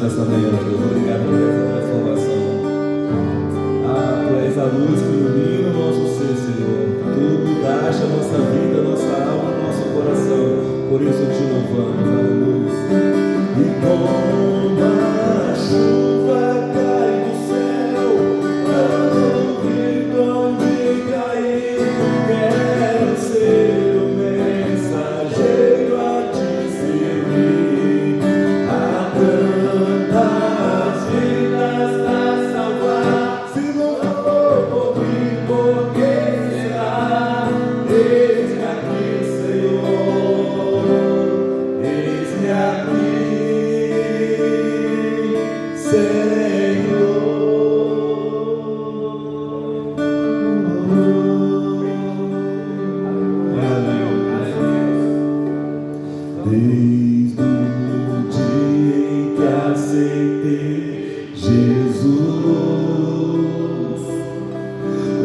Nessa manhã, Deus, obrigado por essa transformação. Tu és a luz que ilumina o nosso ser, Senhor. Tu mudaste a nossa vida, a nossa alma, o nosso coração. Por isso te louvamos, aleluia. E como a chuva cai do céu, não duvido onde cair. Quero ser o mensageiro a te servir. Tantas vidas a salvar, se não for por mim, por quem será? Eis-me aqui, Senhor, eis-me aqui, Senhor. Desde o dia em que aceitei Jesus,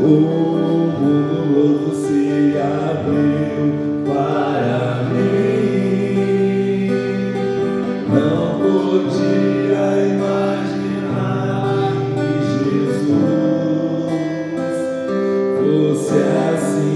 o mundo novo se abriu para mim. Não podia imaginar que Jesus fosse assim.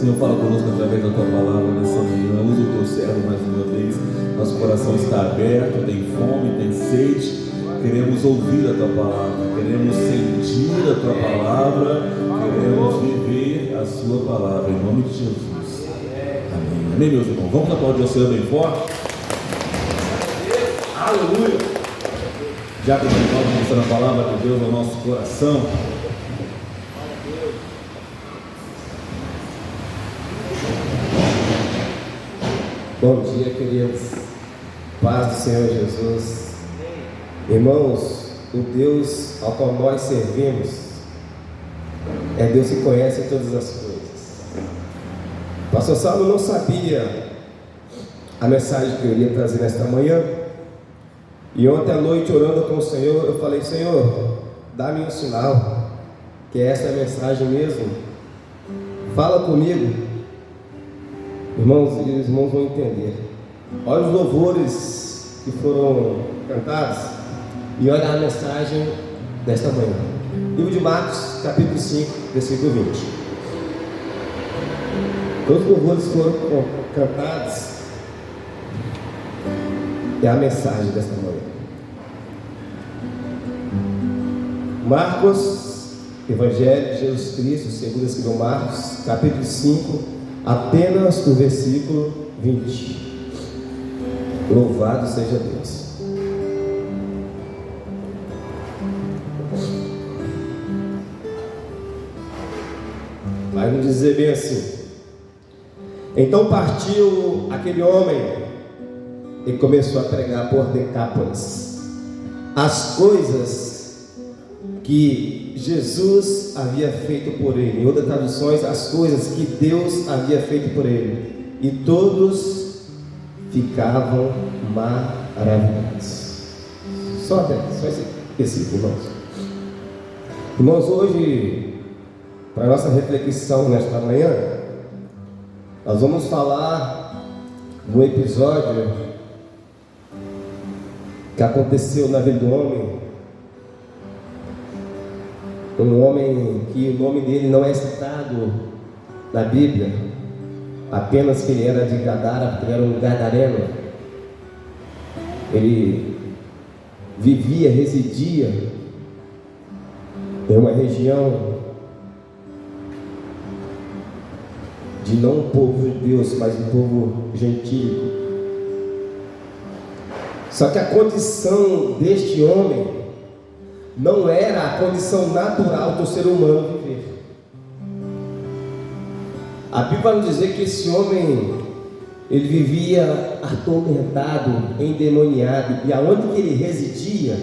Senhor, fala conosco através da Tua palavra nessa manhã. Usa o Teu servo mais uma vez. Nosso coração está aberto, tem fome, tem sede. Queremos ouvir a Tua palavra, queremos sentir a Tua palavra, queremos viver a Sua palavra, em nome de Jesus. Amém. Amém, meus irmãos. Vamos aplaudir o Senhor bem forte. Aleluia. Já que nós vamos mostrar a palavra de Deus ao nosso coração. Bom dia, queridos. Paz do Senhor Jesus. Irmãos, o Deus ao qual nós servimos é Deus que conhece todas as coisas. Pastor Saulo não sabia a mensagem que eu iria trazer nesta manhã. E ontem à noite, orando com o Senhor, eu falei: Senhor, dá-me um sinal, que essa é a mensagem mesmo. Fala comigo. Irmãos, e os irmãos vão entender. Olha os louvores que foram cantados e olha a mensagem desta manhã. Livro de Marcos, capítulo 5, versículo 20. Todos os louvores foram cantados é a mensagem desta manhã. Marcos, Evangelho de Jesus Cristo, segundo escreveu Marcos, capítulo 5, apenas o versículo 20. Louvado seja Deus. Vai nos dizer bem assim: então partiu aquele homem e começou a pregar por Decápolis as coisas que Jesus havia feito por ele. Em outras traduções, as coisas que Deus havia feito por ele. E todos ficavam maravilhados. Só esse versículo, irmãos. Irmãos, hoje, para a nossa reflexão nesta manhã, nós vamos falar do episódio que aconteceu na vida do homem. Um homem que o nome dele não é citado na Bíblia, apenas que ele era de Gadara, porque ele era um gadareno. Ele vivia, residia em uma região de não um povo de Deus, mas um povo gentílico. Só que a condição deste homem não era a condição natural do ser humano viver. A Bíblia vai nos dizer que esse homem, ele vivia atormentado, endemoniado, e aonde que ele residia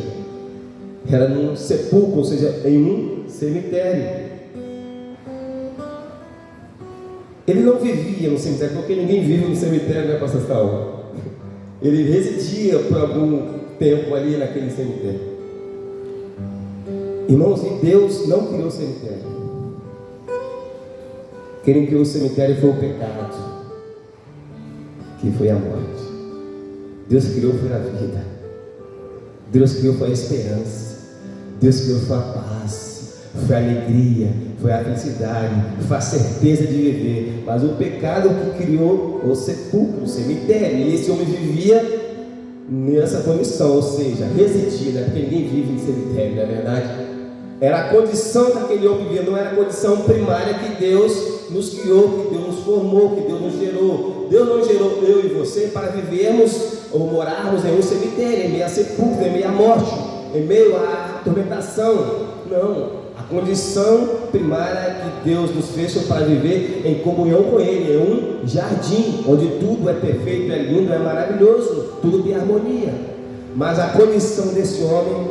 era num sepulcro, ou seja, em um cemitério. Ele não vivia no cemitério, porque ninguém vive no cemitério, né, pastor Saul? Ele residia por algum tempo ali naquele cemitério. Irmãos, e Deus não criou o cemitério. Quem criou o cemitério foi o pecado, que foi a morte. Deus criou foi a vida. Deus criou foi a esperança. Deus criou foi a paz, foi a alegria, foi a felicidade, foi a certeza de viver. Mas o pecado que criou o sepulcro, o cemitério, e esse homem vivia nessa condição, ou seja, residia, né? Porque ninguém vive em cemitério, não é verdade? Era a condição que aquele homem vivia, não era a condição primária que Deus nos criou, que Deus nos formou, que Deus nos gerou. Deus não gerou eu e você para vivermos ou morarmos em um cemitério, em meio a sepulcro, em meio à morte, em meio à atormentação. Não, a condição primária que Deus nos fez foi para viver em comunhão com Ele, em um jardim, onde tudo é perfeito, é lindo, é maravilhoso, tudo tem harmonia. Mas a condição desse homem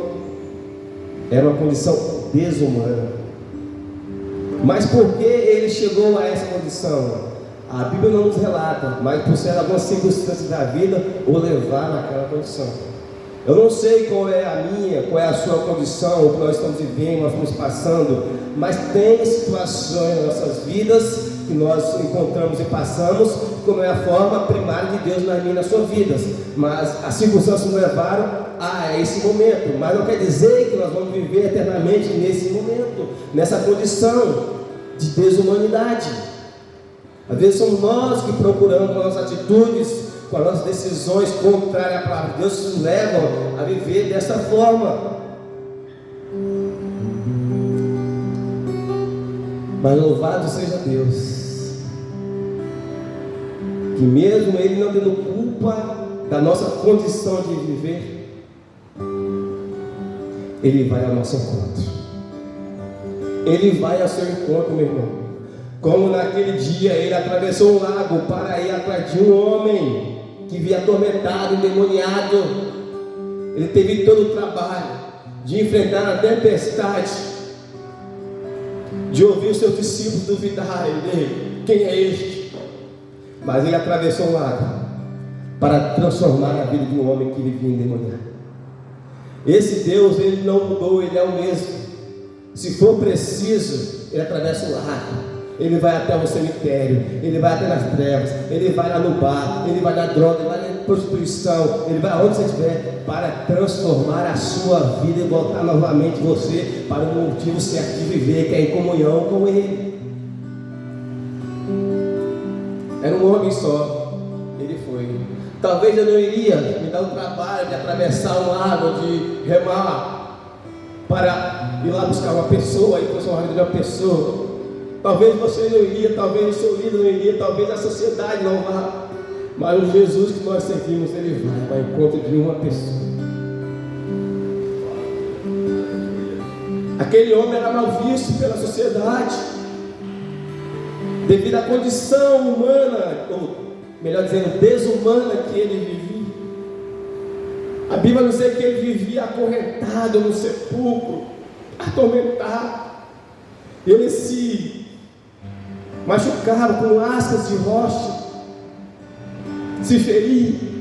era uma condição desumana. Mas por que ele chegou a essa condição? A Bíblia não nos relata, mas por ser algumas circunstâncias da vida o levaram àquela condição. Eu não sei qual é a minha, qual é a sua condição, o que nós estamos vivendo, nós estamos passando, mas tem situações nas nossas vidas que nós encontramos e passamos, como é a forma primária de Deus na minha e na sua vida. Mas as circunstâncias nos levaram a esse momento, mas não quer dizer que nós vamos viver eternamente nesse momento, nessa condição de desumanidade. Às vezes somos nós que procuramos com as nossas atitudes, com as nossas decisões contrárias à palavra de Deus, que nos levam a viver dessa forma. Mas louvado seja Deus, que mesmo Ele não tendo culpa da nossa condição de viver, Ele vai ao nosso encontro. Ele vai ao seu encontro, meu irmão. Como naquele dia Ele atravessou um lago para ir atrás de um homem que via atormentado, endemoniado. Ele teve todo o trabalho de enfrentar a tempestade, de ouvir os seus discípulos duvidarem dele, quem é este? Mas Ele atravessou um lago para transformar a vida de um homem que vivia endemoniado. Esse Deus, Ele não mudou, Ele é o mesmo. Se for preciso, Ele atravessa o lago, Ele vai até o cemitério, Ele vai até nas trevas, Ele vai lá no bar, Ele vai na droga, Ele vai na prostituição, Ele vai aonde você estiver, para transformar a sua vida e voltar novamente você para o motivo certo de viver, que é em comunhão com Ele. Era um homem só, Ele foi. foi. Talvez eu não iria me dar o trabalho de atravessar um lago, de remar para ir lá buscar uma pessoa e transformar a vida de uma pessoa. Talvez você não iria, talvez o seu líder não iria, talvez a sociedade não vá. Mas o Jesus que nós seguimos, ele vai ao encontro de uma pessoa. Aquele homem era mal visto pela sociedade, devido à condição humana, ou melhor dizendo, desumana que ele vivia. A Bíblia nos diz que ele vivia acorrentado no sepulcro, atormentado. Ele se machucava com lascas de rocha, se feria.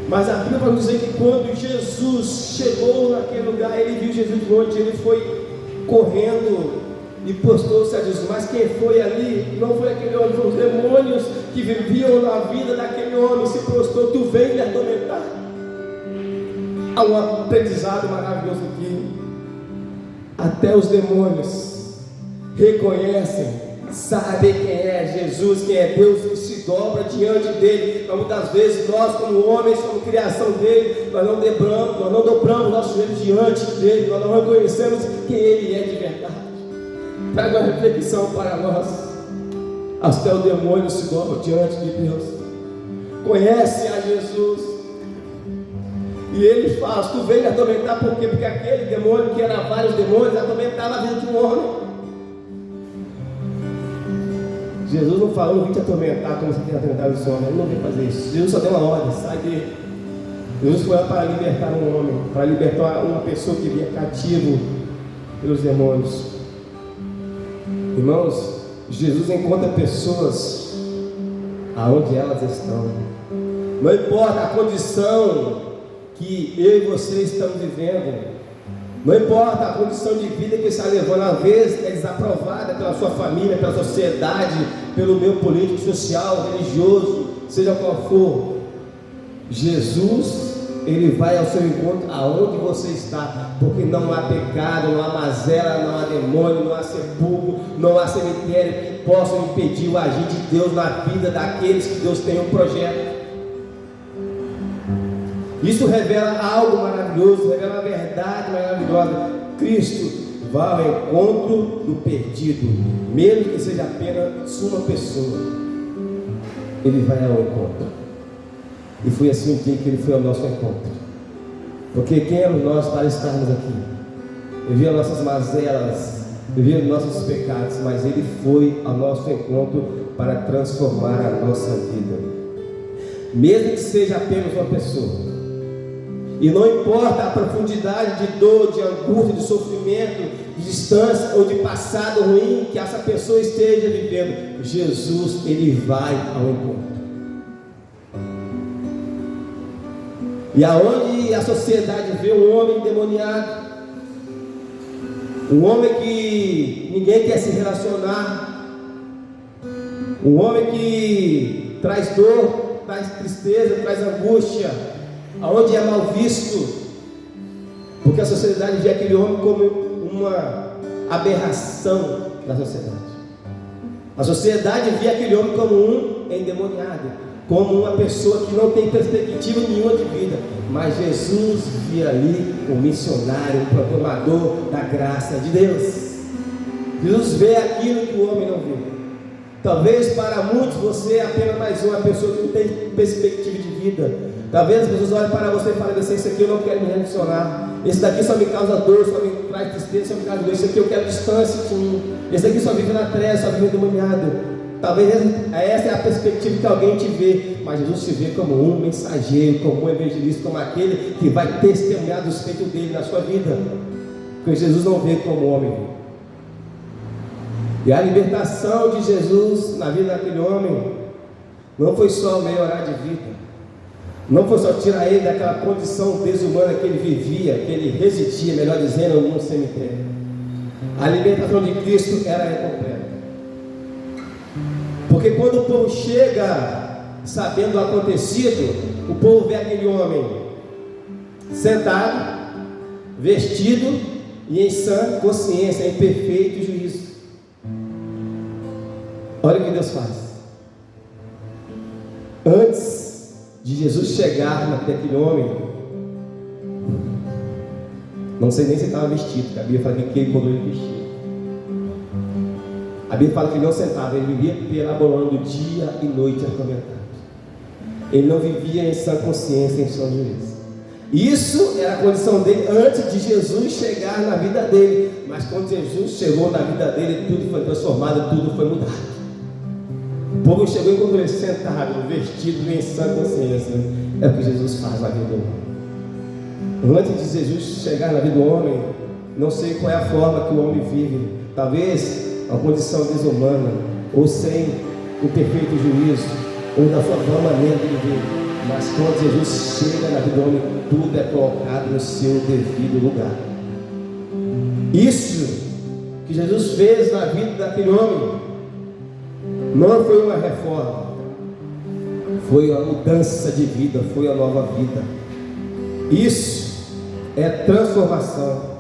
Mas a Bíblia vai nos dizer que quando Jesus chegou naquele lugar, ele viu Jesus de longe, ele foi correndo e postou-se a Jesus. Mas quem foi ali não foi aquele homem, foram os demônios que viviam na vida daquele homem. Se prostou, tu vem me atormentar. Há um aprendizado maravilhoso aqui. Até os demônios reconhecem, sabem quem é Jesus, quem é Deus, e se dobra diante dele. Então, muitas vezes nós, como homens, como criação dele, nós não dobramos nosso joelho diante dele, nós não reconhecemos quem ele é de verdade. Traga uma reflexão para nós. Até o demônio se dobra diante de Deus, conhece a Jesus, e ele fala: tu veio me atormentar, por quê? Porque aquele demônio, que era vários demônios, atormentava a vida de um homem. Jesus não falou: eu vim te atormentar como você tem atormentado esse homem. Ele não veio fazer isso. Jesus só deu uma ordem: sai dele. Jesus foi lá para libertar um homem, para libertar uma pessoa que vivia cativo pelos demônios. Irmãos, Jesus encontra pessoas aonde elas estão. Não importa a condição que eu e você estamos vivendo, não importa a condição de vida que você está levando, às vezes é desaprovada pela sua família, pela sociedade, pelo meio político, social, religioso, seja qual for. Jesus, ele vai ao seu encontro aonde você está, porque não há pecado, não há mazela, não há demônio, não há sepulcro, não há cemitério que possam impedir o agir de Deus na vida daqueles que Deus tem um projeto. Isso revela algo maravilhoso, revela uma verdade maravilhosa. Cristo vai ao encontro do perdido, mesmo que seja apenas uma pessoa. Ele vai ao encontro. E foi assim o dia que ele foi ao nosso encontro. Porque quem éramos nós para estarmos aqui? Ele viu as nossas mazelas, ele viu os nossos pecados, mas ele foi ao nosso encontro para transformar a nossa vida. Mesmo que seja apenas uma pessoa. E não importa a profundidade de dor, de angústia, de sofrimento, de distância ou de passado ruim que essa pessoa esteja vivendo, Jesus, ele vai ao encontro. E aonde a sociedade vê um homem endemoniado, um homem que ninguém quer se relacionar, um homem que traz dor, traz tristeza, traz angústia, aonde é mal visto, porque a sociedade vê aquele homem como uma aberração da sociedade. A sociedade vê aquele homem como um endemoniado, como uma pessoa que não tem perspectiva nenhuma de vida. Mas Jesus via ali um missionário, um proclamador da graça de Deus. Jesus vê aquilo que o homem não vê. Talvez para muitos você é apenas mais uma pessoa que não tem perspectiva de vida. Talvez as pessoas olhem para você e falem assim: esse aqui eu não quero me relacionar, esse daqui só me causa dor, só me traz tristeza, só me causa dor, esse aqui eu quero distância de mim, esse aqui só vive na treva, só vive endemoniado. Talvez essa é a perspectiva que alguém te vê, mas Jesus te vê como um mensageiro, como um evangelista, como aquele que vai testemunhar dos feitos dele na sua vida, porque Jesus não vê como homem vê. E a libertação de Jesus na vida daquele homem não foi só melhorar de vida, não foi só tirar ele daquela condição desumana que ele vivia, que ele residia, melhor dizendo, no cemitério. A libertação de Cristo era completa. Porque quando o povo chega sabendo o acontecido, o povo vê aquele homem sentado, vestido e em sã consciência, em perfeito juízo. Olha o que Deus faz. Antes de Jesus chegar na vida daquele homem, não sei nem se ele estava vestido, porque a Bíblia fala que ele mandou ele vestir. A Bíblia fala que ele não sentava, ele vivia perambulando dia e noite atormentado. Ele não vivia em sã consciência, em sã juízo. Isso era a condição dele antes de Jesus chegar na vida dele. Mas quando Jesus chegou na vida dele, tudo foi transformado, tudo foi mudado. O povo chegou e encontrou ele sentado, vestido em sã consciência. É o que Jesus faz na vida do homem. Antes de Jesus chegar na vida do homem, não sei qual é a forma que o homem vive. Talvez uma condição desumana, ou sem o perfeito juízo, ou da sua própria maneira de viver. Mas quando Jesus chega na vida do homem, tudo é colocado no seu devido lugar. Isso que Jesus fez na vida daquele homem não foi uma reforma, foi uma mudança de vida, foi a nova vida. Isso é transformação.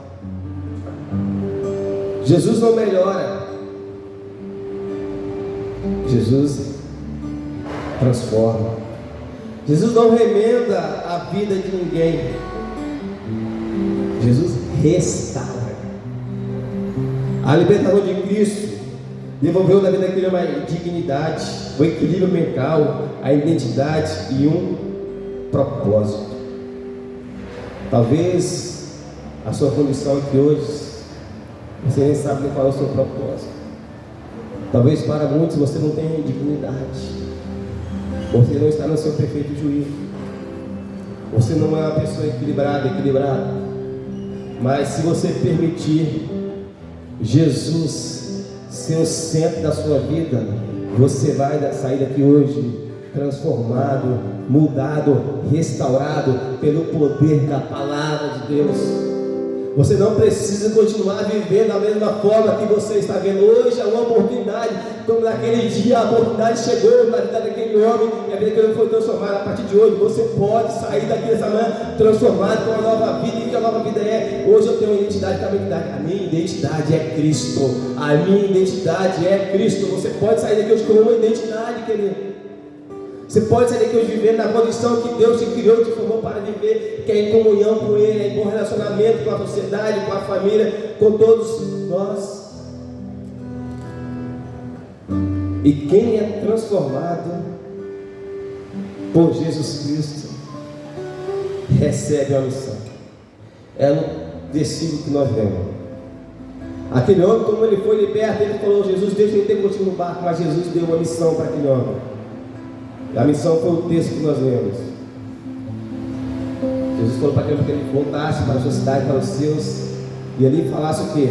Jesus não melhora, Jesus transforma. Jesus não remenda a vida de ninguém, Jesus restaura. A libertação de Cristo devolveu na vida daquele homem a dignidade, o equilíbrio mental, a identidade e um propósito. Talvez a sua condição aqui hoje, você nem sabe nem qual é o seu propósito. Talvez para muitos você não tenha dignidade, você não está no seu perfeito juízo, você não é uma pessoa equilibrada. Mas se você permitir Jesus ser o centro da sua vida, você vai sair daqui hoje transformado, mudado, restaurado pelo poder da palavra de Deus. Você não precisa continuar vivendo da mesma forma que você está vendo. Hoje é uma oportunidade, como naquele dia a oportunidade chegou na vida daquele homem, e a vida daquele homem foi transformada. A partir de hoje você pode sair daqui dessa manhã transformado com uma nova vida. E que a nova vida é? Hoje eu tenho uma identidade, a minha identidade é Cristo. A minha identidade é Cristo. Você pode sair daqui hoje com uma identidade, querido. Você pode sair daqui hoje vivendo na condição que Deus te criou, te formou para viver, que é em comunhão com Ele, é em bom relacionamento com a sociedade, com a família, com todos nós. E quem é transformado por Jesus Cristo recebe a missão. É no versículo que nós lemos. Aquele homem, como ele foi liberto, ele falou: Jesus, deixa eu ter contigo no barco. Mas Jesus deu uma missão para aquele homem. A missão foi o texto que nós lemos. Jesus falou para aquele que ele voltasse para a sua cidade, para os seus, e ali falasse o quê?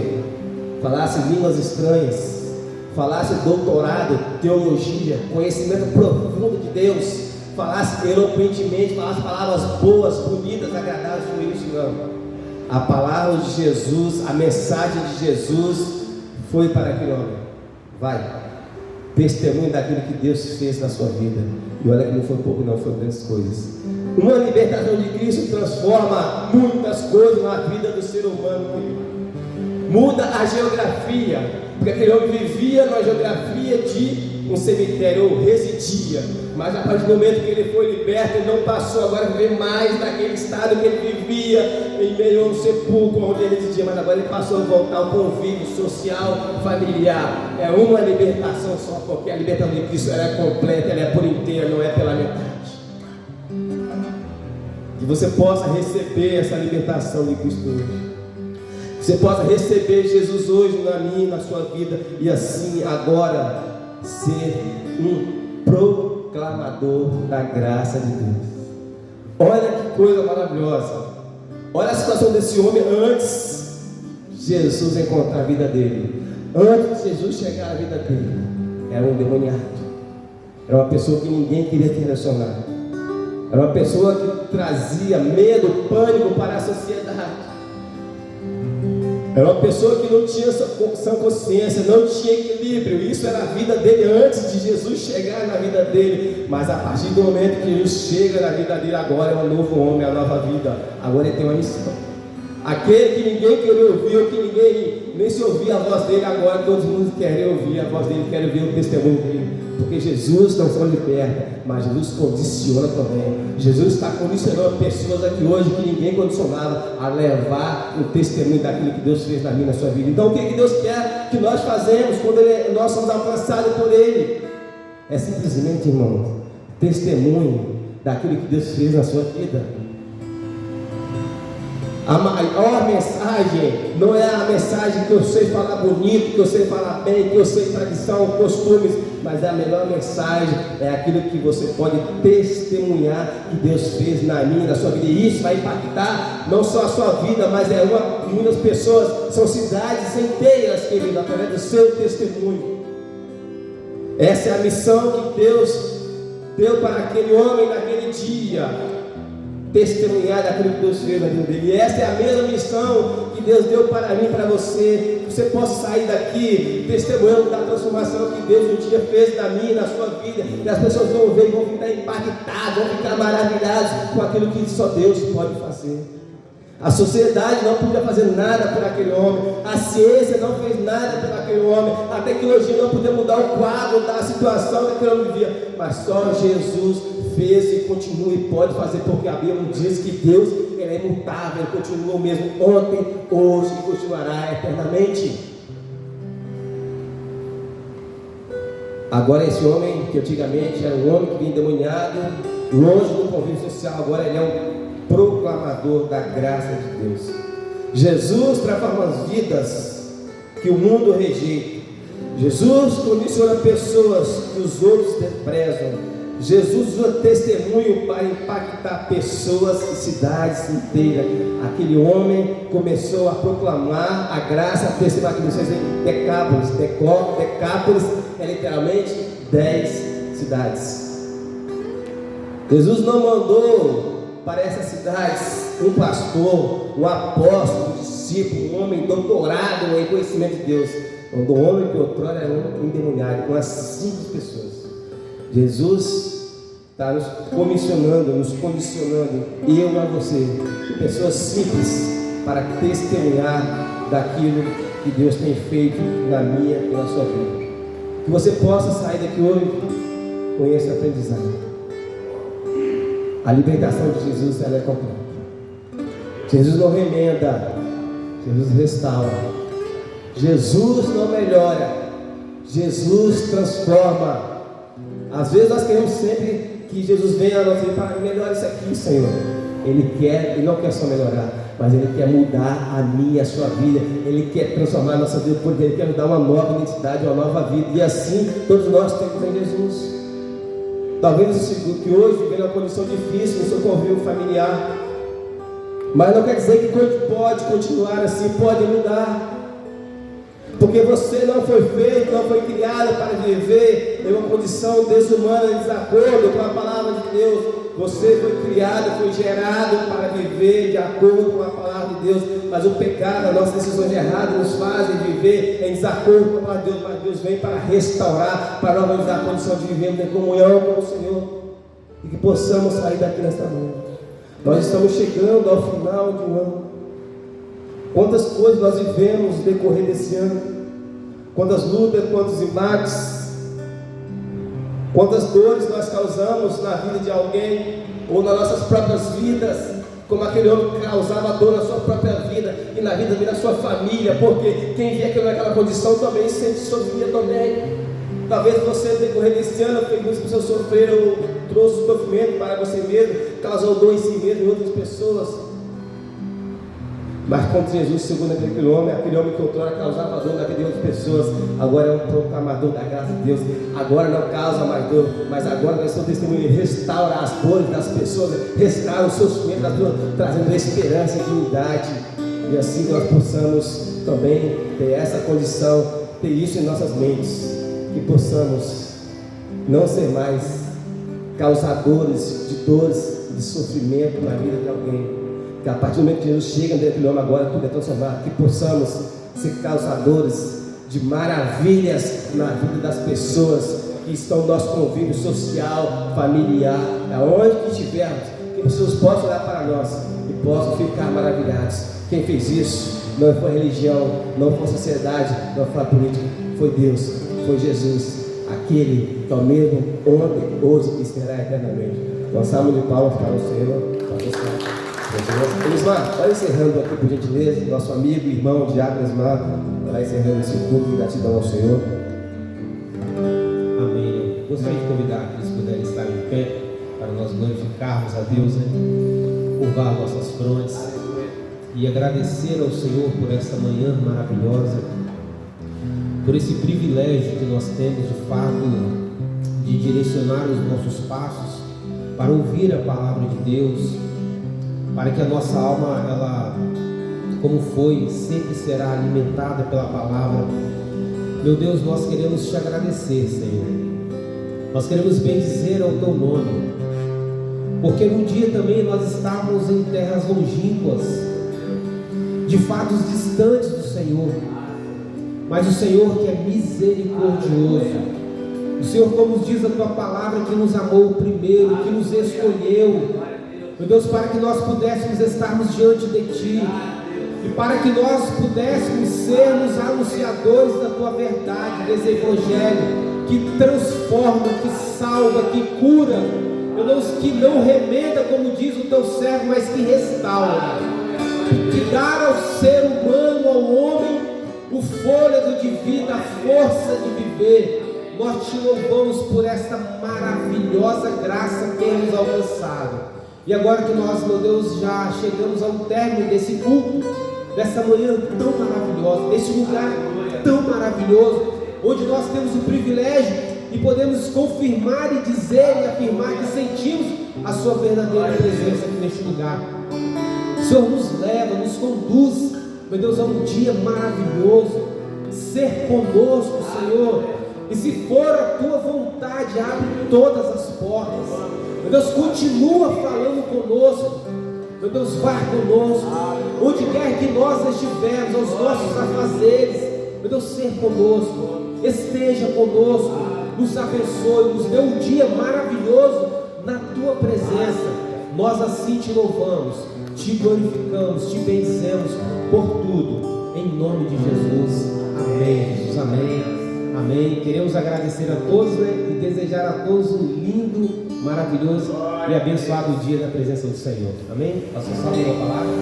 Falasse línguas estranhas, falasse doutorado, teologia, conhecimento profundo de Deus, falasse eloquentemente, falasse palavras boas, bonitas, agradáveis. Foi isso, não. A palavra de Jesus, a mensagem de Jesus foi para aquele homem: vai, testemunho daquilo que Deus fez na sua vida. E olha que não foi pouco, não, foi grandes coisas. Uma libertação de Cristo transforma muitas coisas na vida do ser humano. Muda a geografia, porque aquele homem vivia numa geografia de um cemitério, ou residia. Mas a partir do momento que ele foi liberto, ele não passou agora a viver mais naquele estado que ele vivia, em meio a um sepulcro onde ele residia, mas agora ele passou a voltar ao convívio social, familiar. É uma libertação só, porque a libertação de Cristo ela é completa, ela é por inteira, não é pela metade. Que você possa receber essa libertação de Cristo hoje. Que você possa receber Jesus hoje na minha e na sua vida, e assim agora ser um proclamador da graça de Deus. Olha que coisa maravilhosa. Olha a situação desse homem antes de Jesus encontrar a vida dele. Antes de Jesus chegar à vida dele, era um demoniado, era uma pessoa que ninguém queria ter relacionado, era uma pessoa que trazia medo, pânico para a sociedade. Era uma pessoa que não tinha sã consciência, não tinha equilíbrio. Isso era a vida dele antes de Jesus chegar na vida dele. Mas a partir do momento que Jesus chega na vida dele, agora é um novo homem, é uma nova vida. Agora ele tem uma missão. Aquele que ninguém queria ouvir, ou que ninguém nem se ouvia a voz dele, agora todo mundo quer ouvir a voz dele, quer ouvir o testemunho dele. porque Jesus não só liberta, mas Jesus condiciona também. Jesus está condicionando pessoas aqui hoje que ninguém condicionava a levar o testemunho daquilo que Deus fez na minha, na sua vida. Então o que Deus quer que nós fazemos quando nós somos alcançados por Ele? É simplesmente, irmão, testemunho daquilo que Deus fez na sua vida. A maior mensagem não é a mensagem que eu sei falar bonito, que eu sei falar bem, que eu sei tradição, costumes, mas a melhor mensagem é aquilo que você pode testemunhar que Deus fez na minha, na sua vida. E isso vai impactar não só a sua vida, mas muitas pessoas, são cidades inteiras, querido, através do seu testemunho. Essa é a missão que Deus deu para aquele homem naquele dia. Testemunhar daquilo que Deus fez na vida dele. E essa é a mesma missão que Deus deu para mim, para você. Que você possa sair daqui testemunhando da transformação que Deus um dia fez na minha, na sua vida. E as pessoas vão ver e vão ficar impactadas, vão ficar maravilhadas com aquilo que só Deus pode fazer. A sociedade não podia fazer nada por aquele homem, a ciência não fez nada por aquele homem, a tecnologia não podia mudar o quadro da situação que aquele homem vivia, mas só Jesus fez e continua e pode fazer, porque a Bíblia diz que Deus ele é imutável, ele continua o mesmo ontem, hoje e continuará eternamente. Agora esse homem, que antigamente era um homem que vinha endemoniado, longe do convívio social, agora ele é um proclamador da graça de Deus. Jesus transforma as vidas que o mundo rejeita. Jesus condiciona pessoas que os outros desprezam. Jesus usa testemunho para impactar pessoas e cidades inteiras. Aquele homem começou a proclamar a graça, testemunhar que vocês em Decápolis. Decápolis é literalmente 10 cidades. Jesus não mandou para essas cidades um pastor, um apóstolo, um discípulo, um homem doutorado em conhecimento de Deus. Mandou um homem que outrora era um endemoniado, umas simples pessoas. Jesus está nos comissionando, nos condicionando, eu e a você, pessoas simples, para testemunhar daquilo que Deus tem feito na minha e na sua vida. Que você possa sair daqui hoje com esse aprendizado. A libertação de Jesus ela é completa. Jesus não remenda, Jesus restaura. Jesus não melhora, Jesus transforma. Às vezes nós queremos sempre que Jesus venha a nós e fale, melhora isso aqui, Senhor. Ele não quer só melhorar, mas Ele quer mudar a minha e a sua vida. Ele quer transformar a nossa vida, porque Ele quer nos dar uma nova identidade, uma nova vida. E assim todos nós temos em Jesus. Talvez que hoje vive uma condição difícil no seu convívio familiar, mas não quer dizer que pode continuar assim, pode mudar. Porque você não foi feito, não foi criado para viver em uma condição desumana, em desacordo com a palavra de Deus. Você foi criado, foi gerado para viver de acordo com a palavra de Deus. Mas o pecado, as nossas decisões erradas nos fazem viver em desacordo com a palavra de Deus. Mas Deus vem para restaurar, para nos dar a condição de vivermos em comunhão com o Senhor. E que possamos sair daqui nesta manhã. Nós estamos chegando ao final de um ano. Quantas coisas nós vivemos no decorrer desse ano, quantas lutas, quantos embates, quantas dores nós causamos na vida de alguém, ou nas nossas próprias vidas, como aquele homem que causava dor na sua própria vida, e na vida da sua família, porque quem via aquilo naquela condição também sofria também. Talvez você, no decorrer desse ano, muitas pessoas sofreram, trouxe sofrimento para você mesmo, causou dor em si mesmo e outras pessoas. Mas quando Jesus chegou naquele homem que outrora causava dor na vida de outras pessoas, agora é um proclamador da graça de Deus. Agora não causa mais dor, mas agora vai ser o testemunho, restaura as dores das pessoas, restaura os sofrimentos das pessoas, trazendo esperança e dignidade. E assim nós possamos também ter essa condição, ter isso em nossas mentes, que possamos não ser mais causadores de dores, de sofrimento na vida de alguém. Que a partir do momento que Jesus chega dentro do homem, agora tudo é transformado. Que possamos ser causadores de maravilhas na vida das pessoas que estão no nosso convívio social, familiar, aonde que estivermos. Que pessoas possam olhar para nós e possam ficar maravilhados. Quem fez isso não foi religião, não foi sociedade, não foi a política, foi Deus, foi Jesus. aquele que é o mesmo ontem, hoje e será eternamente. Uma salva de palmas para o Senhor. Elismar, vai encerrando aqui por gentileza, nosso amigo, irmão, Diácono Elismar, vai encerrando esse culto de gratidão ao Senhor. Amém. Gostaria de convidar que eles puderem estar em pé para nós glorificarmos a Deus, curvar nossas frontes e agradecer ao Senhor por essa manhã maravilhosa, por esse privilégio que nós temos de fato de direcionar os nossos passos para ouvir a palavra de Deus, para que a nossa alma, ela, como foi, sempre será alimentada pela palavra. Meu Deus, nós queremos te agradecer, Senhor. Nós queremos bendizer ao teu nome, porque um dia também nós estávamos em terras longínquas, de fatos distantes do Senhor, mas o Senhor que é misericordioso, o Senhor, como diz a tua palavra, que nos amou primeiro, que nos escolheu, meu Deus, para que nós pudéssemos estarmos diante de ti, e para que nós pudéssemos sermos anunciadores da tua verdade, desse evangelho que transforma, que salva, que cura, meu Deus, que não remenda, como diz o teu servo, mas que restaura, que dá ao ser humano, ao homem, o fôlego de vida, a força de viver. Nós te louvamos por esta maravilhosa graça que temos alcançado. E agora que nós, meu Deus, já chegamos ao término desse culto, dessa manhã tão maravilhosa, desse lugar tão maravilhoso, onde nós temos o privilégio e podemos confirmar e dizer e afirmar que sentimos a sua verdadeira presença aqui neste lugar. O Senhor nos leva, nos conduz, meu Deus, a um dia maravilhoso, ser conosco, Senhor, e se for a tua vontade, abre todas as portas, meu Deus, continua falando conosco, meu Deus, vá conosco, onde quer que nós estivermos, aos nossos afazeres, meu Deus, ser conosco, esteja conosco, nos abençoe, nos dê um dia maravilhoso na tua presença. Nós assim te louvamos, te glorificamos, te bendizemos por tudo, em nome de Jesus. Amém, Jesus, amém, amém. Queremos agradecer a todos, e desejar a todos um lindo, maravilhoso e abençoado dia na presença do Senhor. Amém? Pastor Salmo, uma palavra?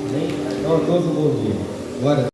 Amém? Então a todos um bom dia. Glória a Deus.